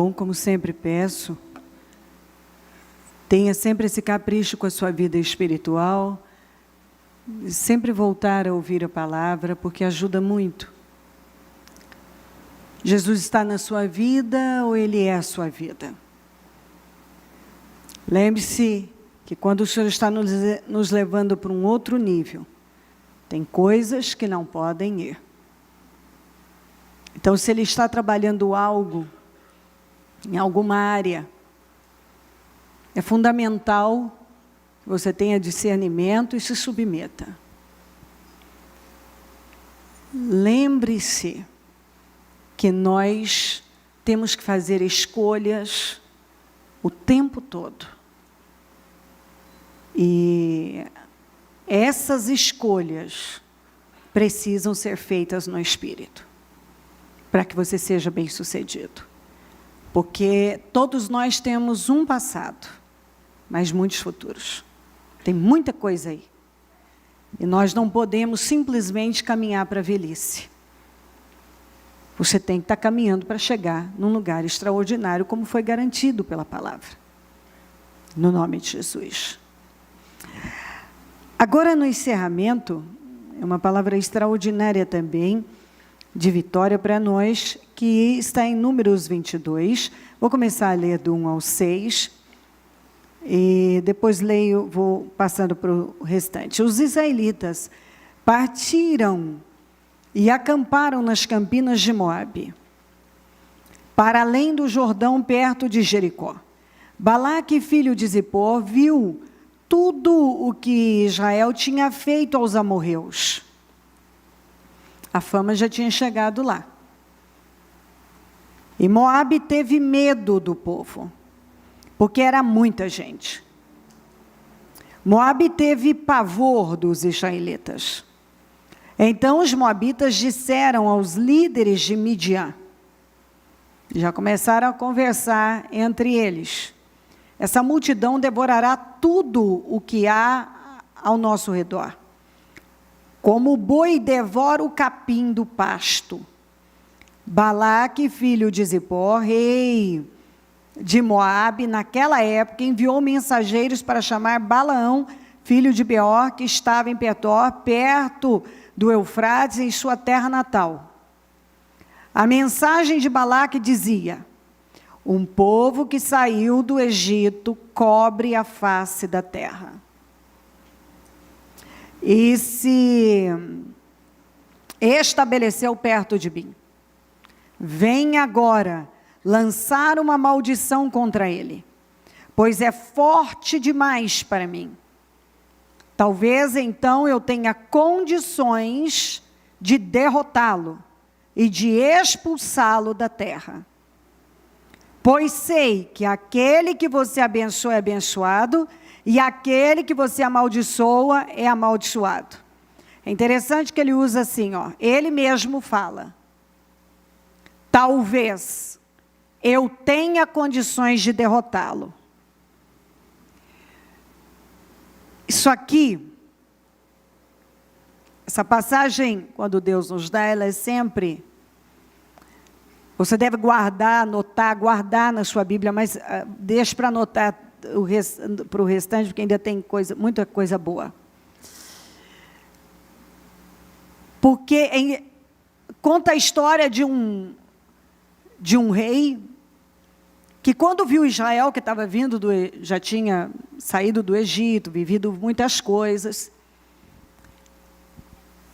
bom, como sempre peço, tenha sempre esse capricho com a sua vida espiritual, sempre voltar a ouvir a palavra, porque ajuda muito. Jesus está na sua vida ou Ele é a sua vida? Lembre-se que quando o Senhor está nos levando para um outro nível, tem coisas que não podem ir. Então, se Ele está trabalhando algo, em alguma área, é fundamental que você tenha discernimento e se submeta. Lembre-se que nós temos que fazer escolhas o tempo todo. E essas escolhas precisam ser feitas no Espírito, para que você seja bem-sucedido. Porque todos nós temos um passado, mas muitos futuros. Tem muita coisa aí. E nós não podemos simplesmente caminhar para a velhice. Você tem que estar caminhando para chegar num lugar extraordinário, como foi garantido pela palavra. No nome de Jesus. Agora, no encerramento, é uma palavra extraordinária também, de vitória para nós, que está em Números 22. Vou começar a ler do 1 ao 6, e depois leio, vou passando para o restante. Os israelitas partiram e acamparam nas campinas de Moabe, para além do Jordão, perto de Jericó. Balaque, filho de Zippor, viu tudo o que Israel tinha feito aos amorreus. A fama já tinha chegado lá. E Moabe teve medo do povo, porque era muita gente. Moabe teve pavor dos israelitas. Então os moabitas disseram aos líderes de Midian, já começaram a conversar entre eles: essa multidão devorará tudo o que há ao nosso redor, como o boi devora o capim do pasto. Balaque, filho de Zippor, rei de Moabe, naquela época, enviou mensageiros para chamar Balaão, filho de Beor, que estava em Petor, perto do Eufrates, em sua terra natal. A mensagem de Balaque dizia: um povo que saiu do Egito cobre a face da terra. E se estabeleceu perto de mim. Vem agora lançar uma maldição contra ele, pois é forte demais para mim. Talvez então eu tenha condições de derrotá-lo e de expulsá-lo da terra. Pois sei que aquele que você abençoa é abençoado, e aquele que você amaldiçoa é amaldiçoado. É interessante que ele usa assim, ó, ele mesmo fala: talvez eu tenha condições de derrotá-lo. Isso aqui, essa passagem, quando Deus nos dá, ela é sempre... Você deve guardar, anotar, guardar na sua Bíblia, mas deixe para anotar para o restante, porque ainda tem muita coisa boa. Porque conta a história de um rei que, quando viu Israel, que estava vindo, já tinha saído do Egito, vivido muitas coisas,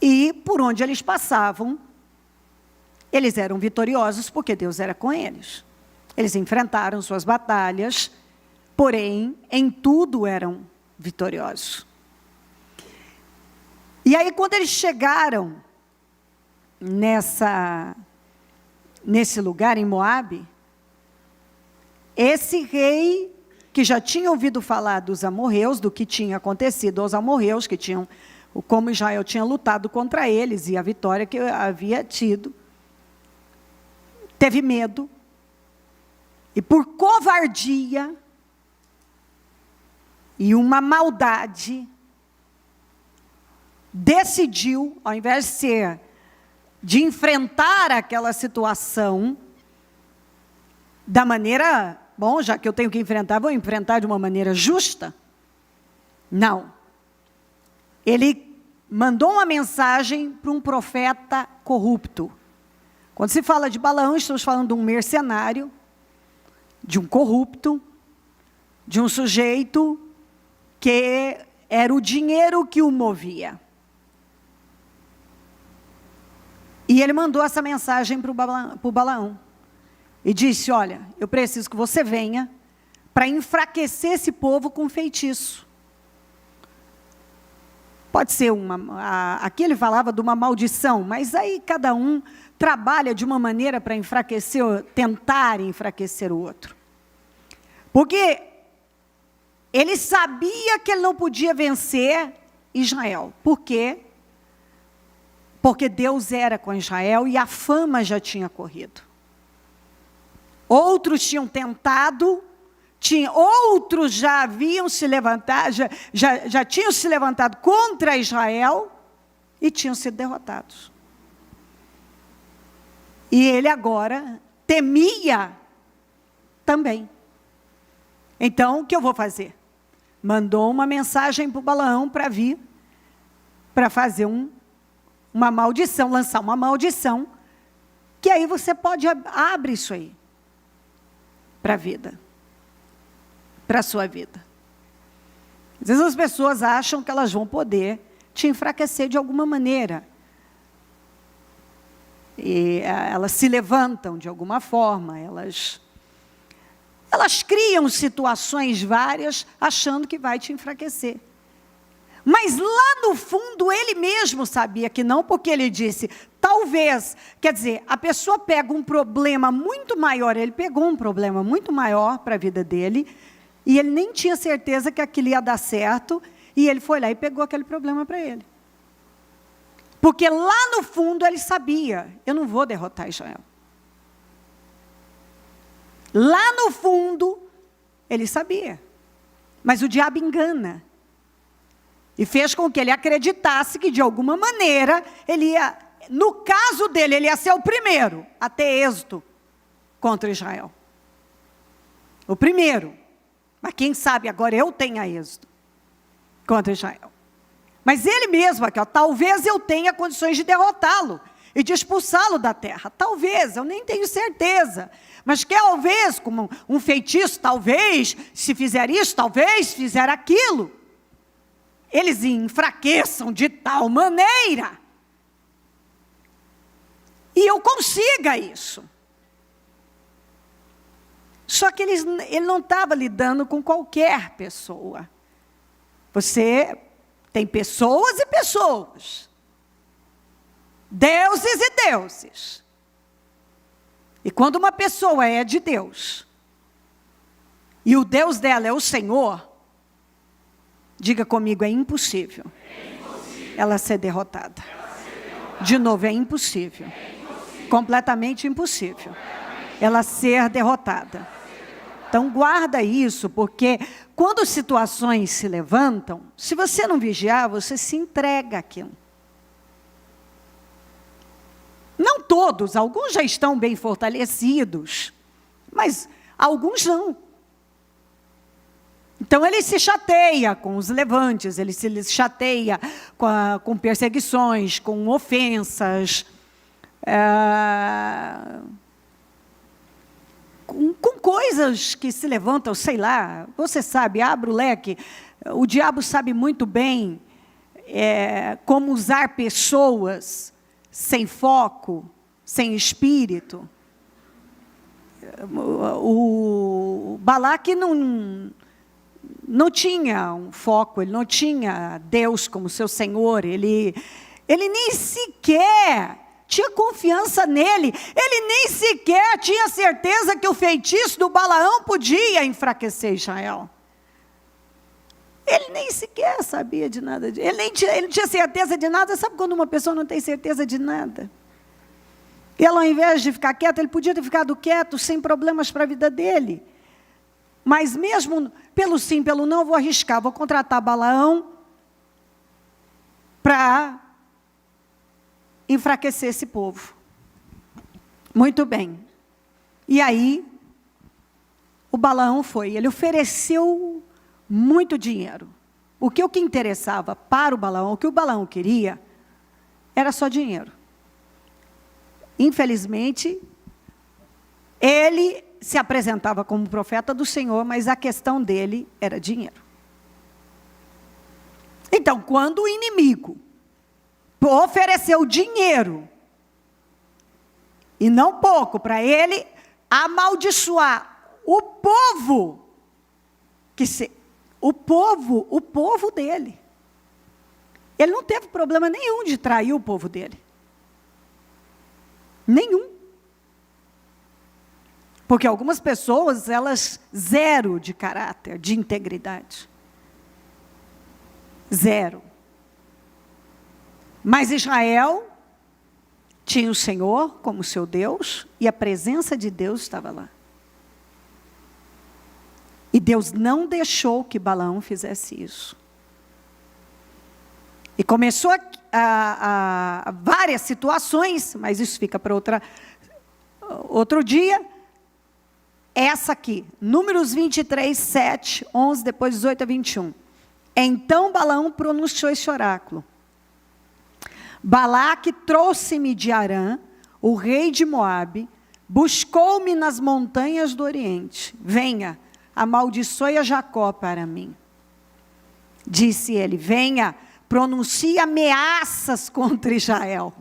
e por onde eles passavam, eles eram vitoriosos, porque Deus era com eles. Eles enfrentaram suas batalhas, porém, em tudo eram vitoriosos. E aí, quando eles chegaram nesse lugar, em Moabe, esse rei, que já tinha ouvido falar dos amorreus, do que tinha acontecido aos amorreus, que tinham, como Israel tinha lutado contra eles, e a vitória que havia tido, teve medo, e por covardia e uma maldade, decidiu, ao invés de enfrentar aquela situação, da maneira, bom, já que eu tenho que enfrentar, vou enfrentar de uma maneira justa? Não. Ele mandou uma mensagem para um profeta corrupto. Quando se fala de Balaão, estamos falando de um mercenário, de um corrupto, de um sujeito que era o dinheiro que o movia. E ele mandou essa mensagem para o Balaão. E disse, olha, eu preciso que você venha para enfraquecer esse povo com feitiço. Pode ser aqui ele falava de uma maldição, mas aí cada um trabalha de uma maneira para enfraquecer, tentar enfraquecer o outro. Porque ele sabia que ele não podia vencer Israel. Por quê? Porque Deus era com Israel e a fama já tinha corrido. Outros tinham tentado, outros já haviam se levantado, já tinham se levantado contra Israel e tinham sido derrotados. E ele agora temia também. Então, o que eu vou fazer? Mandou uma mensagem para o Balaão para vir, para fazer uma maldição, lançar uma maldição, que aí você pode abrir isso aí, para a vida, para a sua vida. Às vezes as pessoas acham que elas vão poder te enfraquecer de alguma maneira. E elas se levantam de alguma forma, elas criam situações várias achando que vai te enfraquecer. Mas lá no fundo ele mesmo sabia que não, porque ele disse, talvez, quer dizer, a pessoa pega um problema muito maior, ele pegou um problema muito maior para a vida dele, e ele nem tinha certeza que aquilo ia dar certo, e ele foi lá e pegou aquele problema para ele. Porque lá no fundo ele sabia, eu não vou derrotar Israel. Lá no fundo, ele sabia. Mas o diabo engana. E fez com que ele acreditasse que, de alguma maneira, ele ia, no caso dele, ele ia ser o primeiro a ter êxito contra Israel. O primeiro. Mas quem sabe agora eu tenha êxito contra Israel. Mas ele mesmo aqui, ó, talvez eu tenha condições de derrotá-lo e de expulsá-lo da terra. Talvez, eu nem tenho certeza. Mas talvez, como um feitiço, talvez, se fizer isso, talvez, se fizer aquilo, eles enfraqueçam de tal maneira e eu consiga isso. Só que ele não estava lidando com qualquer pessoa. Você tem pessoas e pessoas. Deuses e deuses. E quando uma pessoa é de Deus, e o Deus dela é o Senhor, diga comigo, é impossível, ela ser derrotada. De novo, é impossível. Completamente impossível. Ela ser derrotada. Então, guarda isso, porque quando situações se levantam, se você não vigiar, você se entrega àquilo. Não todos, alguns já estão bem fortalecidos, mas alguns não. Então, ele se chateia com os levantes, ele se chateia com perseguições, com ofensas, com coisas que se levantam, sei lá, você sabe, abre o leque, o diabo sabe muito bem como usar pessoas sem foco, sem espírito. O Balaque não tinha um foco, ele não tinha Deus como seu Senhor, ele nem sequer tinha confiança nele, ele nem sequer tinha certeza que o feitiço do Balaão podia enfraquecer Israel. Ele nem sequer sabia de nada, ele não tinha certeza de nada. Sabe quando uma pessoa não tem certeza de nada? Ele, ao invés de ficar quieto, ele podia ter ficado quieto, sem problemas para a vida dele. Mas mesmo pelo sim, pelo não, vou arriscar, vou contratar Balaão para enfraquecer esse povo. Muito bem. E aí, o Balaão foi, ele ofereceu muito dinheiro. O que interessava para o Balaão, o que o Balaão queria, era só dinheiro. Infelizmente, ele se apresentava como profeta do Senhor, mas a questão dele era dinheiro. Então, quando o inimigo ofereceu dinheiro, e não pouco, para ele amaldiçoar o povo, o povo dele. Ele não teve problema nenhum de trair o povo dele. Nenhum. Porque algumas pessoas, elas zero de caráter, de integridade. Zero. Mas Israel tinha o Senhor como seu Deus, e a presença de Deus estava lá. E Deus não deixou que Balaão fizesse isso. E começou a várias situações, mas isso fica para outro dia. Essa aqui, Números 23, 7, 11, depois 18 a 21. Então Balaão pronunciou esse oráculo. Balaque trouxe-me de Arã, o rei de Moabe, buscou-me nas montanhas do Oriente. Venha, amaldiçoe a Jacó para mim. Disse ele, venha, pronuncie ameaças contra Israel.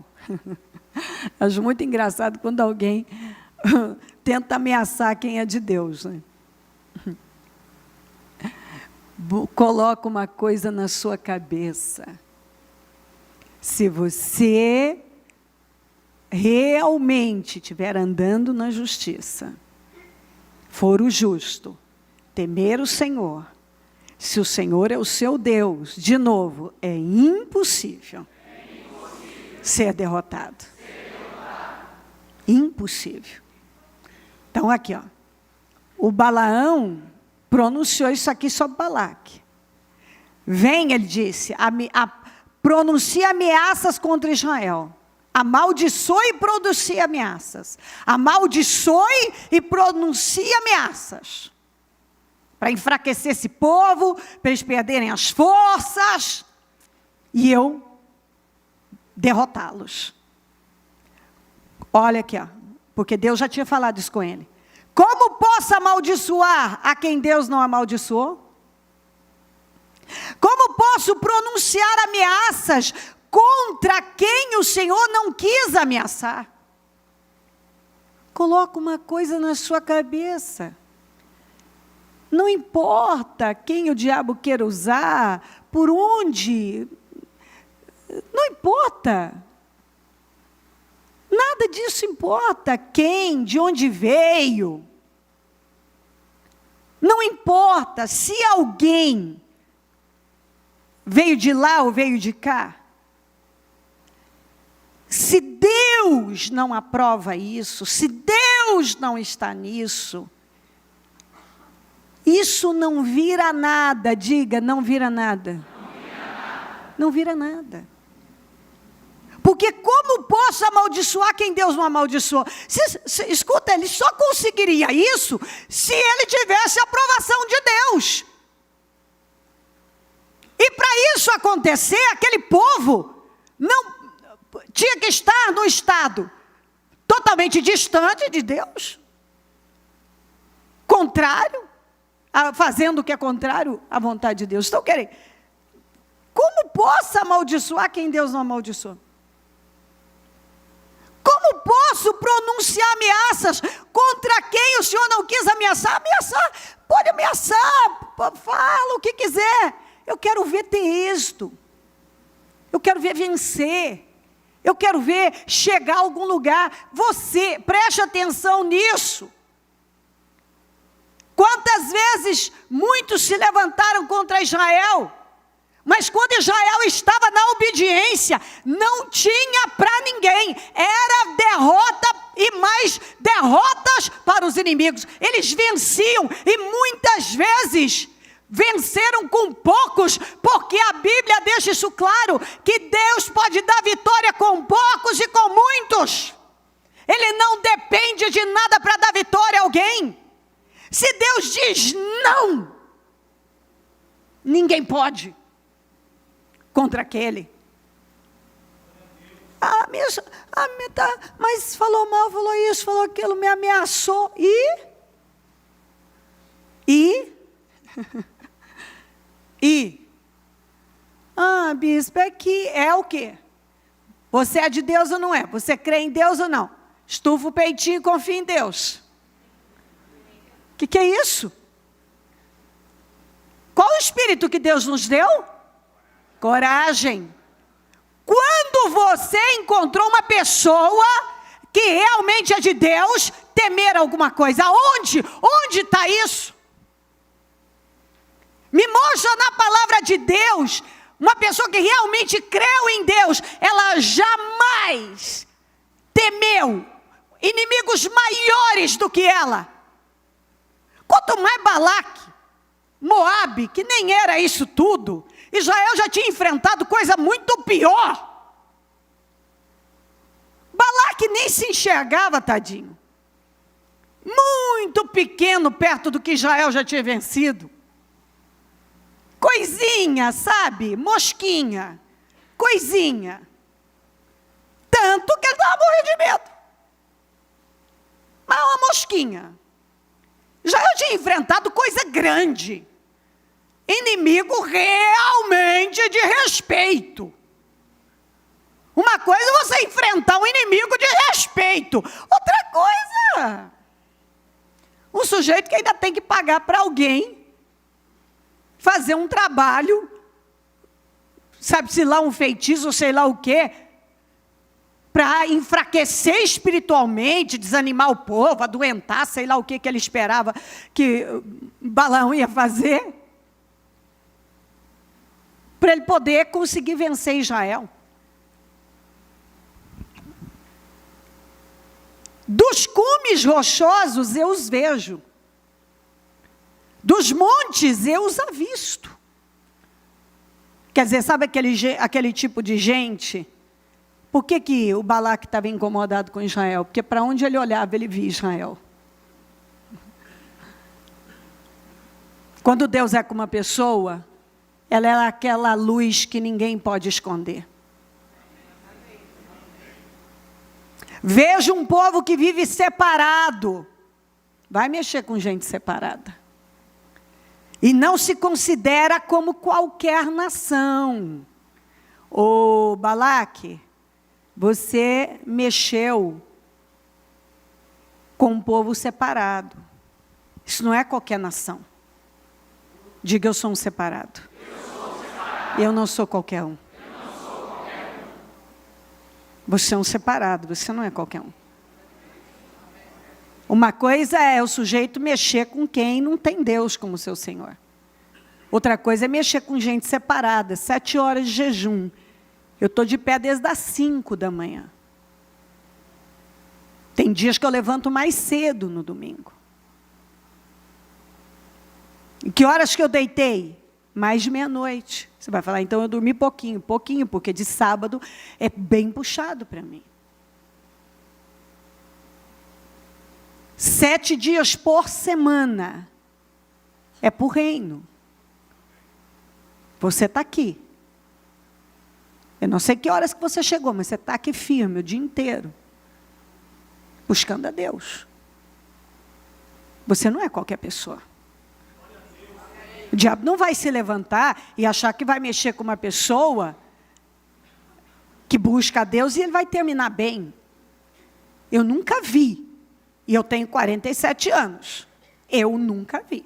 Acho muito engraçado quando alguém tenta ameaçar quem é de Deus, né? Coloca uma coisa na sua cabeça. Se você realmente estiver andando na justiça, for o justo, temer o Senhor, se o Senhor é o seu Deus, de novo, é impossível ser derrotado. Impossível. Então, aqui, ó, o Balaão pronunciou isso aqui sobre Balaque. Vem, ele disse, pronuncie ameaças contra Israel. Amaldiçoe e pronuncie ameaças. Amaldiçoe e pronuncie ameaças. Para enfraquecer esse povo, para eles perderem as forças, e eu derrotá-los. Olha aqui, ó, porque Deus já tinha falado isso com ele. Como posso amaldiçoar a quem Deus não amaldiçoou? Como posso pronunciar ameaças contra quem o Senhor não quis ameaçar? Coloca uma coisa na sua cabeça. Não importa quem o diabo queira usar, por onde, não importa. Nada disso importa. Quem, de onde veio. Não importa se alguém veio de lá ou veio de cá. Se Deus não aprova isso, se Deus não está nisso, isso não vira nada. Diga, não vira nada. Não vira nada. Porque como posso amaldiçoar quem Deus não amaldiçoou? Escuta, ele só conseguiria isso se ele tivesse a aprovação de Deus. E para isso acontecer, aquele povo não tinha que estar no estado totalmente distante de Deus. Contrário, fazendo o que é contrário à vontade de Deus. Então, como posso amaldiçoar quem Deus não amaldiçoou? Como posso pronunciar ameaças contra quem o Senhor não quis ameaçar? Ameaçar, pode ameaçar, fala o que quiser. Eu quero ver ter êxito. Eu quero ver vencer. Eu quero ver chegar a algum lugar. Você, preste atenção nisso. Quantas vezes muitos se levantaram contra Israel, mas quando Israel estava na obediência, não tinha para ninguém, era derrota e mais derrotas para os inimigos. Eles venciam e muitas vezes venceram com poucos, porque a Bíblia deixa isso claro, que Deus pode dar vitória com poucos e com muitos. Ele não depende de nada para dar vitória a alguém. Se Deus diz não, ninguém pode contra aquele. Mas falou mal, falou isso, falou aquilo, me ameaçou. Bispo, é que é o quê? Você é de Deus ou não é? Você crê em Deus ou não? Estufa o peitinho e confia em Deus. O que é isso? Qual o espírito que Deus nos deu? Coragem. Quando você encontrou uma pessoa que realmente é de Deus, temer alguma coisa, onde? Onde está isso? Me mostra na palavra de Deus, uma pessoa que realmente creu em Deus, ela jamais temeu inimigos maiores do que ela. Quanto mais Balaque, Moabe, que nem era isso tudo, Israel já tinha enfrentado coisa muito pior. Balaque nem se enxergava, tadinho. Muito pequeno perto do que Israel já tinha vencido. Coisinha, sabe? Mosquinha. Coisinha. Tanto que ele estava morrendo de medo. Mas uma mosquinha. Israel tinha enfrentado coisa grande. Inimigo realmente de respeito. Uma coisa é você enfrentar um inimigo de respeito. Outra coisa, um sujeito que ainda tem que pagar para alguém fazer um trabalho, sabe-se lá um feitiço, sei lá o quê, para enfraquecer espiritualmente, desanimar o povo, adoentar, sei lá o que ele esperava que Balaão ia fazer, para ele poder conseguir vencer Israel. Dos cumes rochosos eu os vejo, dos montes eu os avisto. Quer dizer, sabe aquele tipo de gente? Por que o Balaque estava incomodado com Israel? Porque para onde ele olhava, ele via Israel. Quando Deus é com uma pessoa, ela é aquela luz que ninguém pode esconder. Veja um povo que vive separado. Vai mexer com gente separada. E não se considera como qualquer nação. Ô Balaque, você mexeu com um povo separado. Isso não é qualquer nação. Diga, eu sou um separado. Eu não sou qualquer um. Você é um separado, você não é qualquer um. Uma coisa é o sujeito mexer com quem não tem Deus como seu Senhor. Outra coisa é mexer com gente separada, 7 horas de jejum. Eu estou de pé desde as 5 da manhã. Tem dias que eu levanto mais cedo no domingo. E que horas que eu deitei? Mais de meia-noite. Você vai falar, então eu dormi pouquinho, porque de sábado é bem puxado para mim. 7 dias por semana é para o reino. Você está aqui. Eu não sei que horas que você chegou, mas você está aqui firme o dia inteiro, buscando a Deus. Você não é qualquer pessoa. O diabo não vai se levantar e achar que vai mexer com uma pessoa que busca a Deus e ele vai terminar bem. Eu nunca vi. E eu tenho 47 anos. Eu nunca vi.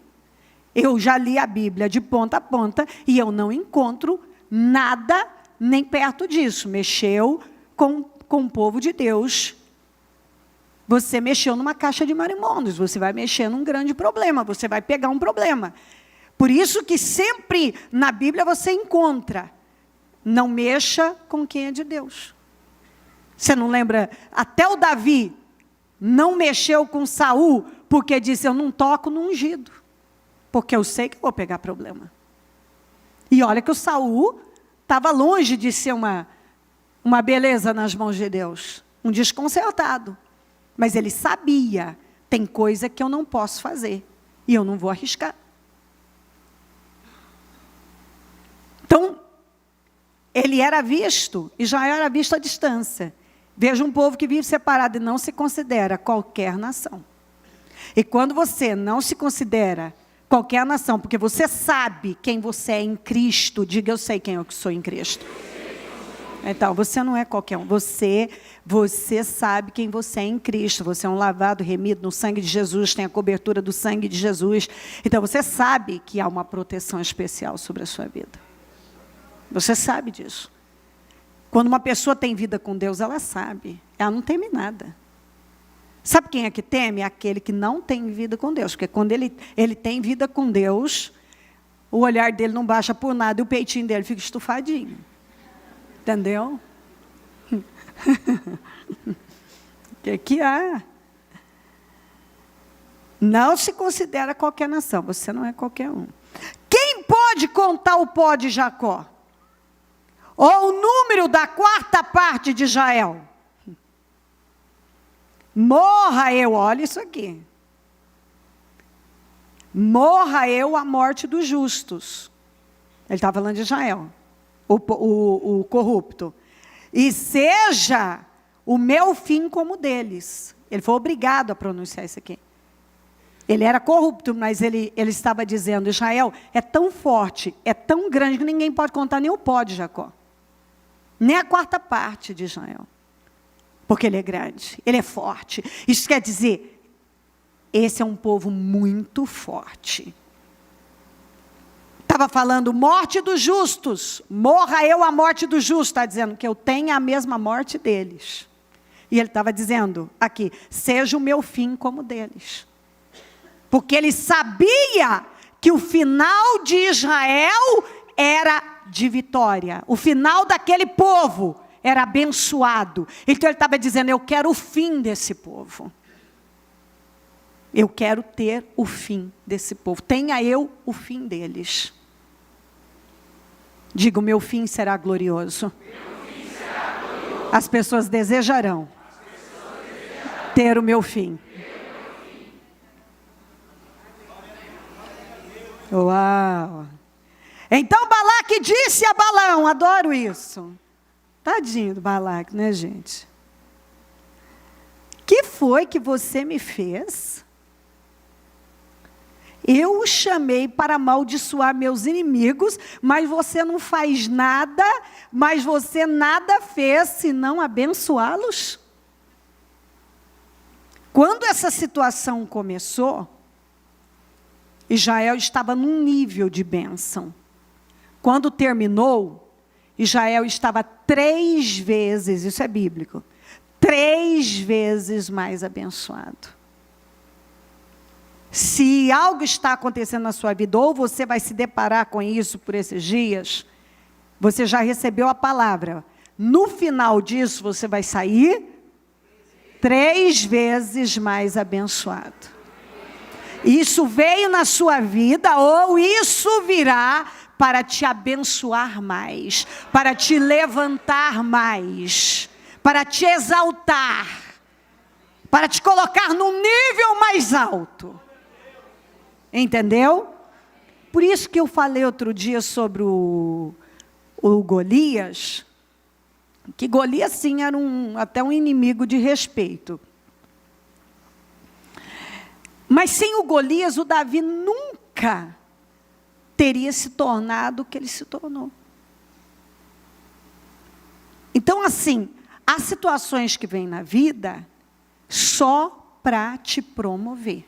Eu já li a Bíblia de ponta a ponta e eu não encontro nada nem perto disso. Mexeu com o povo de Deus. Você mexeu numa caixa de marimondos. Você vai mexer num grande problema. Você vai pegar um problema. Por isso que sempre na Bíblia você encontra, não mexa com quem é de Deus. Você não lembra? Até o Davi não mexeu com Saul, porque disse, eu não toco no ungido, porque eu sei que eu vou pegar problema. E olha que o Saul estava longe de ser uma beleza nas mãos de Deus, um desconcertado. Mas ele sabia, tem coisa que eu não posso fazer. e eu não vou arriscar. Então, ele era visto, Israel era visto à distância. Veja um povo que vive separado e não se considera qualquer nação. E quando você não se considera qualquer nação, porque você sabe quem você é em Cristo, diga: eu sei quem eu sou em Cristo. Então, você não é qualquer um. Você sabe quem você é em Cristo. Você é um lavado, remido no sangue de Jesus, tem a cobertura do sangue de Jesus. Então, você sabe que há uma proteção especial sobre a sua vida. Você sabe disso. Quando uma pessoa tem vida com Deus, ela sabe. Ela não teme nada. Sabe quem é que teme? Aquele que não tem vida com Deus. Porque quando ele tem vida com Deus, o olhar dele não baixa por nada e o peitinho dele fica estufadinho. Entendeu? O que há? Não se considera qualquer nação. Você não é qualquer um. Quem pode contar o pó de Jacó? Ou o número da 4ª parte de Israel? Morra eu, olha isso aqui. Morra eu a morte dos justos. Ele está falando de Israel, o corrupto. E seja o meu fim como o deles. Ele foi obrigado a pronunciar isso aqui. Ele era corrupto, mas ele estava dizendo: Israel é tão forte, é tão grande, que ninguém pode contar nem o pó de Jacó. Nem a 4ª parte de Israel. Porque ele é grande, ele é forte. Isso quer dizer, esse é um povo muito forte. Estava falando morte dos justos. Morra eu a morte dos justos. Está dizendo que eu tenho a mesma morte deles. E ele estava dizendo aqui: seja o meu fim como o deles. Porque ele sabia que o final de Israel era de vitória. O final daquele povo era abençoado. Então ele estava dizendo: eu quero o fim desse povo. Eu quero ter o fim desse povo. Tenha eu o fim deles. Diga: o meu fim será glorioso. As pessoas desejarão ter o meu fim. Uau! Então Balaque disse a Balaão: adoro isso. Tadinho do Balaque, né, gente? Que foi que você me fez? Eu o chamei para amaldiçoar meus inimigos, mas você não faz nada, mas você nada fez senão abençoá-los. Quando essa situação começou, Israel estava num nível de bênção. Quando terminou, Israel estava 3 vezes, isso é bíblico, 3 vezes mais abençoado. Se algo está acontecendo na sua vida, ou você vai se deparar com isso por esses dias, você já recebeu a palavra. No final disso, você vai sair 3 vezes mais abençoado. Isso veio na sua vida, ou isso virá para te abençoar mais, para te levantar mais, para te exaltar, para te colocar num nível mais alto. Entendeu? Por isso que eu falei outro dia sobre o Golias, que Golias sim era até um inimigo de respeito. Mas sem o Golias, o Davi nunca teria se tornado o que ele se tornou. Então, assim, há situações que vêm na vida só para te promover.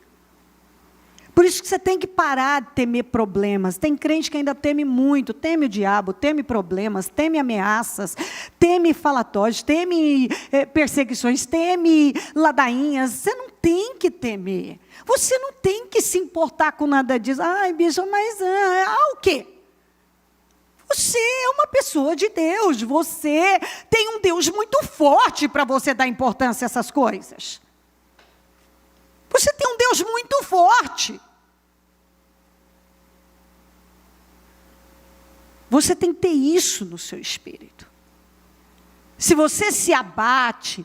Por isso que você tem que parar de temer problemas. Tem crente que ainda teme muito, teme o diabo, teme problemas, teme ameaças, teme falatórios, teme perseguições, teme ladainhas. Você não tem que temer. Você não tem que se importar com nada disso. Ai, bicho, mas o quê? Você é uma pessoa de Deus. Você tem um Deus muito forte para você dar importância a essas coisas. Você tem um Deus muito forte. Você tem que ter isso no seu espírito. Se você se abate,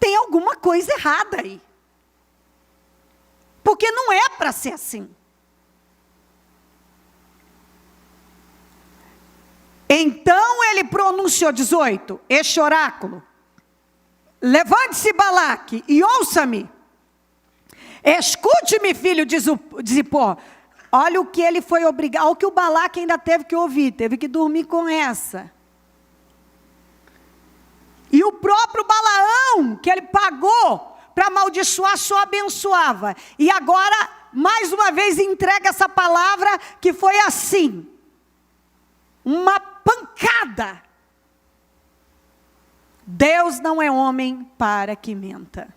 tem alguma coisa errada aí. porque não é para ser assim. Então ele pronunciou, 18, este oráculo: levante-se, Balaque, e ouça-me. Escute-me, filho de Zippor. Olha o que ele foi obrigado, olha o que o Balaque ainda teve que ouvir, teve que dormir com essa. E o próprio Balaão, que ele pagou para amaldiçoar, só abençoava. E agora, mais uma vez, entrega essa palavra que foi assim. Uma pancada. Deus não é homem para que minta,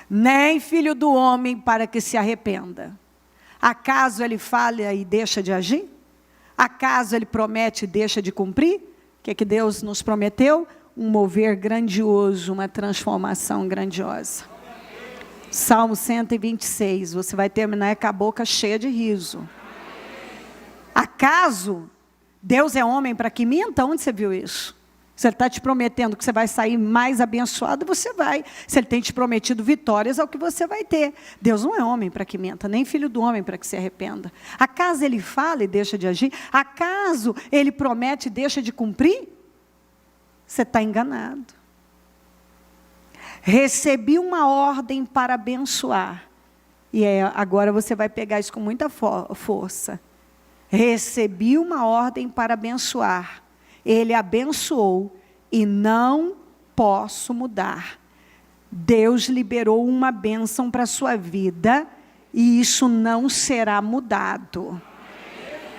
nem filho do homem para que se arrependa. Acaso ele falha e deixa de agir? Acaso ele promete e deixa de cumprir? O que é que Deus nos prometeu? Um mover grandioso, uma transformação grandiosa. Salmo 126, você vai terminar com a boca cheia de riso. Acaso Deus é homem para que minta? Onde você viu isso? Se ele está te prometendo que você vai sair mais abençoado, você vai. Se ele tem te prometido vitórias, é o que você vai ter. Deus não é homem para que minta, nem filho do homem para que se arrependa. Acaso ele fala e deixa de agir? Acaso ele promete e deixa de cumprir? Você está enganado. Recebi uma ordem para abençoar. E agora você vai pegar isso com muita força. Recebi uma ordem para abençoar. Ele abençoou e não posso mudar. Deus liberou uma bênção para a sua vida e isso não será mudado.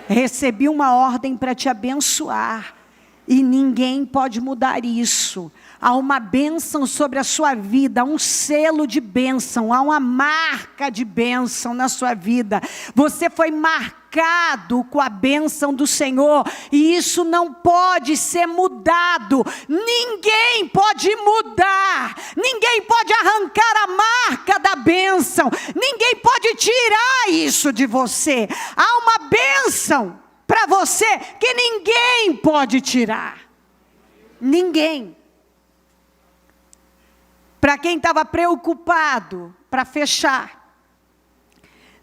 Recebi uma ordem para te abençoar e ninguém pode mudar isso. Há uma bênção sobre a sua vida, há um selo de bênção, há uma marca de bênção na sua vida. Você foi marcado com a bênção do Senhor e isso não pode ser mudado. Ninguém pode mudar, ninguém pode arrancar a marca da bênção, ninguém pode tirar isso de você. Há uma bênção para você que ninguém pode tirar. Ninguém. Para quem estava preocupado, para fechar,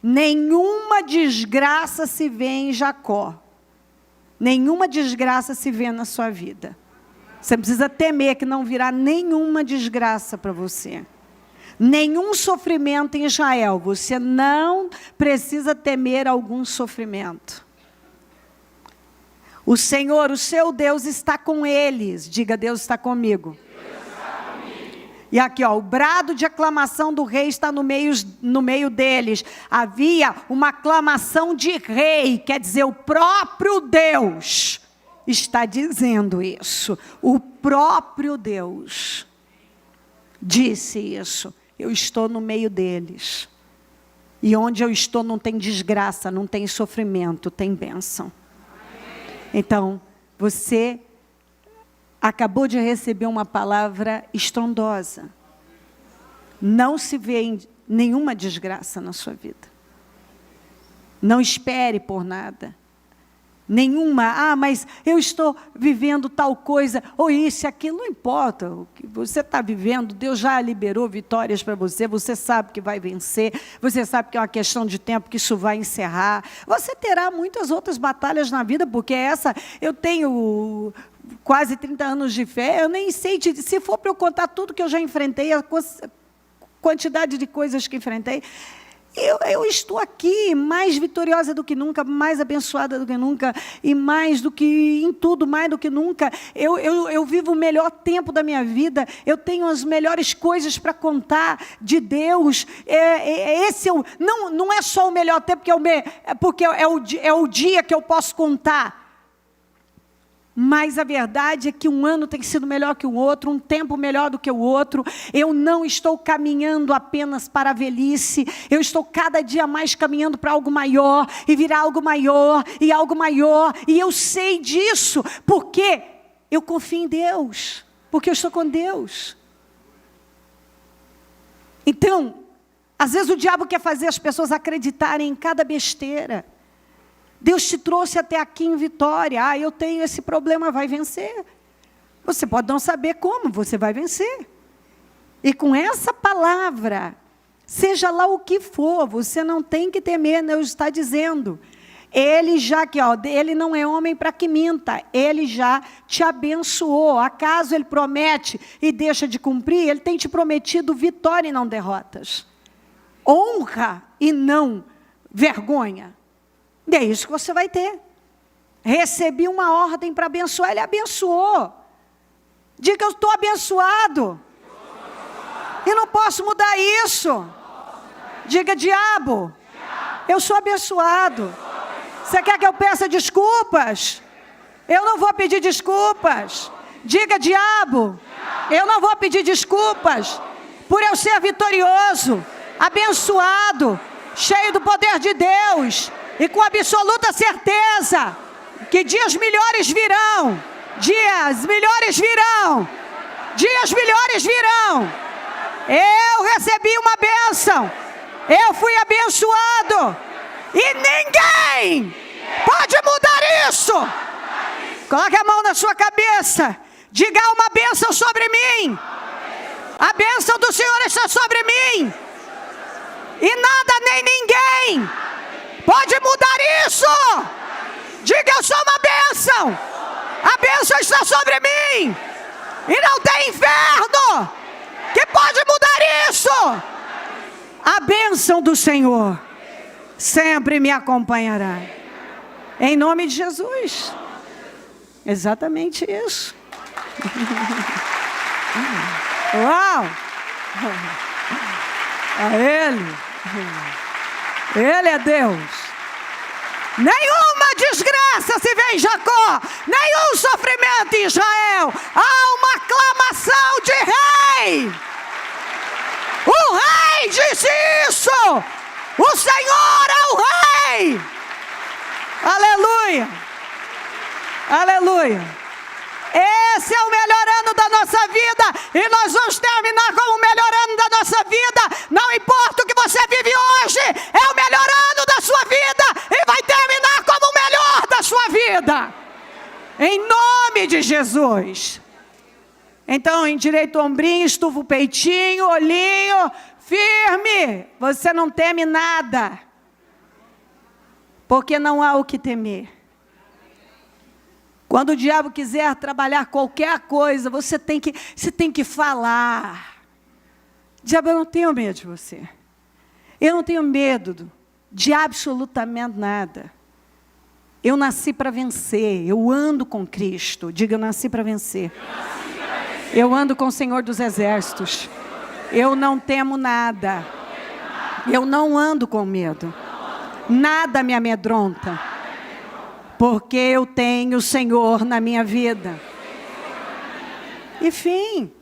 nenhuma desgraça se vê em Jacó. Nenhuma desgraça se vê na sua vida. Você precisa temer que não virá nenhuma desgraça para você. Nenhum sofrimento em Israel. Você não precisa temer algum sofrimento. O Senhor, o seu Deus, está com eles. Diga, Deus está comigo. E aqui, ó, o brado de aclamação do rei está no meio deles. Havia uma aclamação de rei, quer dizer, o próprio Deus está dizendo isso. O próprio Deus disse isso. Eu estou no meio deles. E onde eu estou não tem desgraça, não tem sofrimento, tem bênção. Então, você acabou de receber uma palavra estrondosa. Não se vê nenhuma desgraça na sua vida. Não espere por nada. Nenhuma, mas eu estou vivendo tal coisa, ou isso, aquilo, não importa. O que você está vivendo, Deus já liberou vitórias para você, você sabe que vai vencer, você sabe que é uma questão de tempo que isso vai encerrar. Você terá muitas outras batalhas na vida, porque eu tenho quase 30 anos de fé, eu nem sei, se for para eu contar tudo que eu já enfrentei, a quantidade de coisas que enfrentei, eu estou aqui mais vitoriosa do que nunca, mais abençoada do que nunca, e mais do que em tudo, mais do que nunca. Eu vivo o melhor tempo da minha vida, eu tenho as melhores coisas para contar de Deus. Não é só o melhor tempo, porque é o dia que eu posso contar. Mas a verdade é que um ano tem sido melhor que o outro, um tempo melhor do que o outro. Eu não estou caminhando apenas para a velhice, eu estou cada dia mais caminhando para algo maior, e virá algo maior, e algo maior, e eu sei disso, porque eu confio em Deus, porque eu estou com Deus. Então, às vezes o diabo quer fazer as pessoas acreditarem em cada besteira. Deus te trouxe até aqui em vitória. Eu tenho esse problema, vai vencer. Você pode não saber como, você vai vencer. E com essa palavra, Seja lá o que for, você não tem que temer, Deus está dizendo. Ele já que, ele não é homem para que minta, ele já te abençoou. Acaso ele promete e deixa de cumprir? Ele tem te prometido vitória e não derrotas. Honra e não vergonha. E é isso que você vai ter. Recebi uma ordem para abençoar, ele abençoou. Diga, eu estou abençoado. E não posso mudar isso. Diga, diabo, eu sou abençoado. Você quer que eu peça desculpas? Eu não vou pedir desculpas. Diga, diabo, eu não vou pedir desculpas por eu ser vitorioso, abençoado, cheio do poder de Deus e com absoluta certeza que dias melhores virão. Dias melhores virão. Dias melhores virão. Eu recebi uma bênção. Eu fui abençoado. E ninguém pode mudar isso. Coloque a mão na sua cabeça. Diga, uma bênção sobre mim. A bênção do Senhor está sobre mim. E nada nem ninguém pode mudar isso. Diga, eu sou uma bênção. A bênção está sobre mim. E não tem inferno que pode mudar isso. A bênção do Senhor sempre me acompanhará. Em nome de Jesus. Exatamente isso. Uau! A Ele é Deus. Nenhuma desgraça se vê em Jacó, nenhum sofrimento em Israel. Há uma aclamação de rei. O rei disse isso. O Senhor é o rei. Aleluia. Aleluia. Esse é o melhor ano da nossa vida. E nós vamos terminar com o melhor ano da nossa vida. Não importa o que você vive hoje. É o melhor ano da sua vida. E vai terminar como o melhor da sua vida. Em nome de Jesus. Então, endireita o ombrinho, estufa o peitinho, olhinho, firme. Você não teme nada. Porque não há o que temer. Quando o diabo quiser trabalhar qualquer coisa, você tem que falar. Diabo, eu não tenho medo de você. Eu não tenho medo de absolutamente nada. Eu nasci para vencer. Eu ando com Cristo. Diga, eu nasci para vencer. Eu ando com o Senhor dos Exércitos. Eu não temo nada. Eu não ando com medo. Nada me amedronta. Porque eu tenho o Senhor na minha vida. E fim.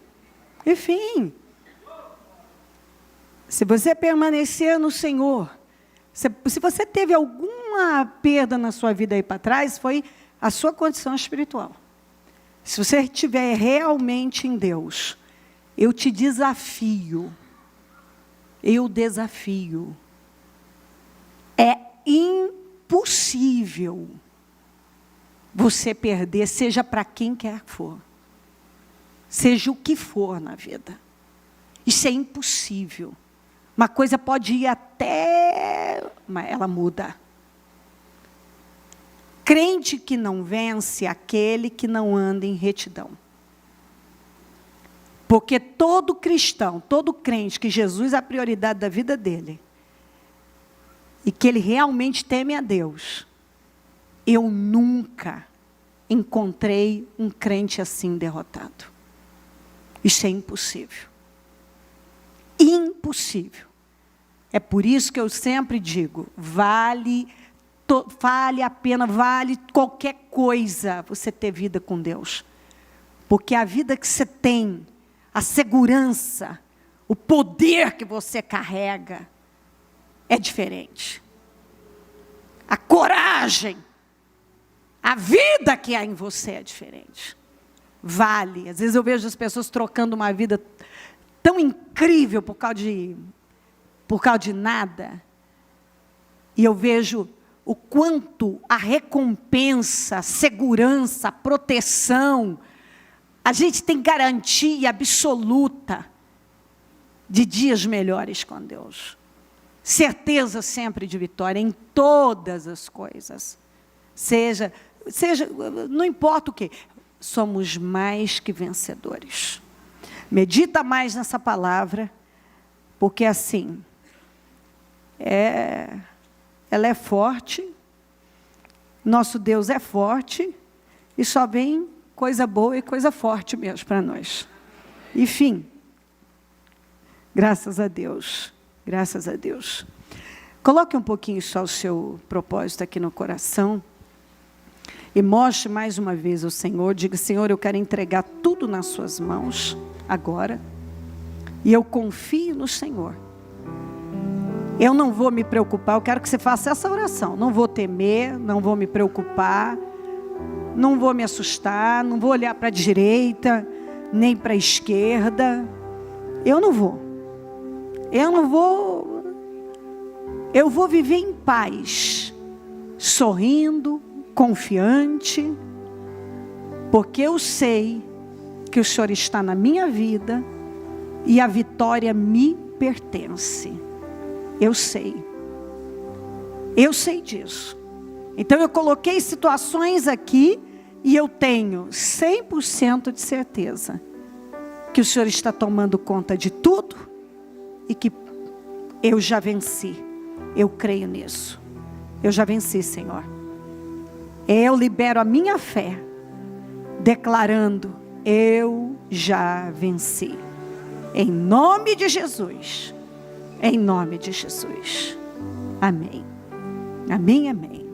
Se você permanecer no Senhor, se você teve alguma perda na sua vida aí para trás, foi a sua condição espiritual. Se você estiver realmente em Deus, eu te desafio. É impossível você perder, seja para quem quer que for. Seja o que for na vida. Isso é impossível. Uma coisa pode ir até... mas ela muda. Crente que não vence é aquele que não anda em retidão. Porque todo cristão, todo crente que Jesus é a prioridade da vida dele, e que ele realmente teme a Deus, eu nunca encontrei um crente assim derrotado. Isso é impossível. Impossível. É por isso que eu sempre digo, vale a pena, vale qualquer coisa você ter vida com Deus. Porque a vida que você tem, a segurança, o poder que você carrega, é diferente. A coragem, a vida que há em você é diferente. Vale. Às vezes eu vejo as pessoas trocando uma vida tão incrível por causa de nada. E eu vejo o quanto a recompensa, a segurança, a proteção, a gente tem garantia absoluta. de dias melhores com Deus. Certeza sempre de vitória em todas as coisas. Seja, não importa o que, somos mais que vencedores. Medita mais nessa palavra, porque assim, ela é forte, nosso Deus é forte, e só vem coisa boa e coisa forte mesmo para nós. Enfim, graças a Deus, graças a Deus. Coloque um pouquinho só o seu propósito aqui no coração, e mostre mais uma vez ao Senhor, diga: Senhor, eu quero entregar tudo nas suas mãos, agora, e eu confio no Senhor. Eu não vou me preocupar, eu quero que você faça essa oração. Não vou temer, não vou me preocupar, não vou me assustar, não vou olhar para a direita, nem para a esquerda. Eu não vou. Eu vou viver em paz, sorrindo, confiante, porque eu sei que o Senhor está na minha vida e a vitória me pertence. Eu sei disso. Então eu coloquei situações aqui e eu tenho 100% de certeza que o Senhor está tomando conta de tudo e que eu já venci. Eu creio nisso. Eu já venci, Senhor. Eu libero a minha fé, declarando: eu já venci. Em nome de Jesus. Em nome de Jesus. Amém. Amém, amém.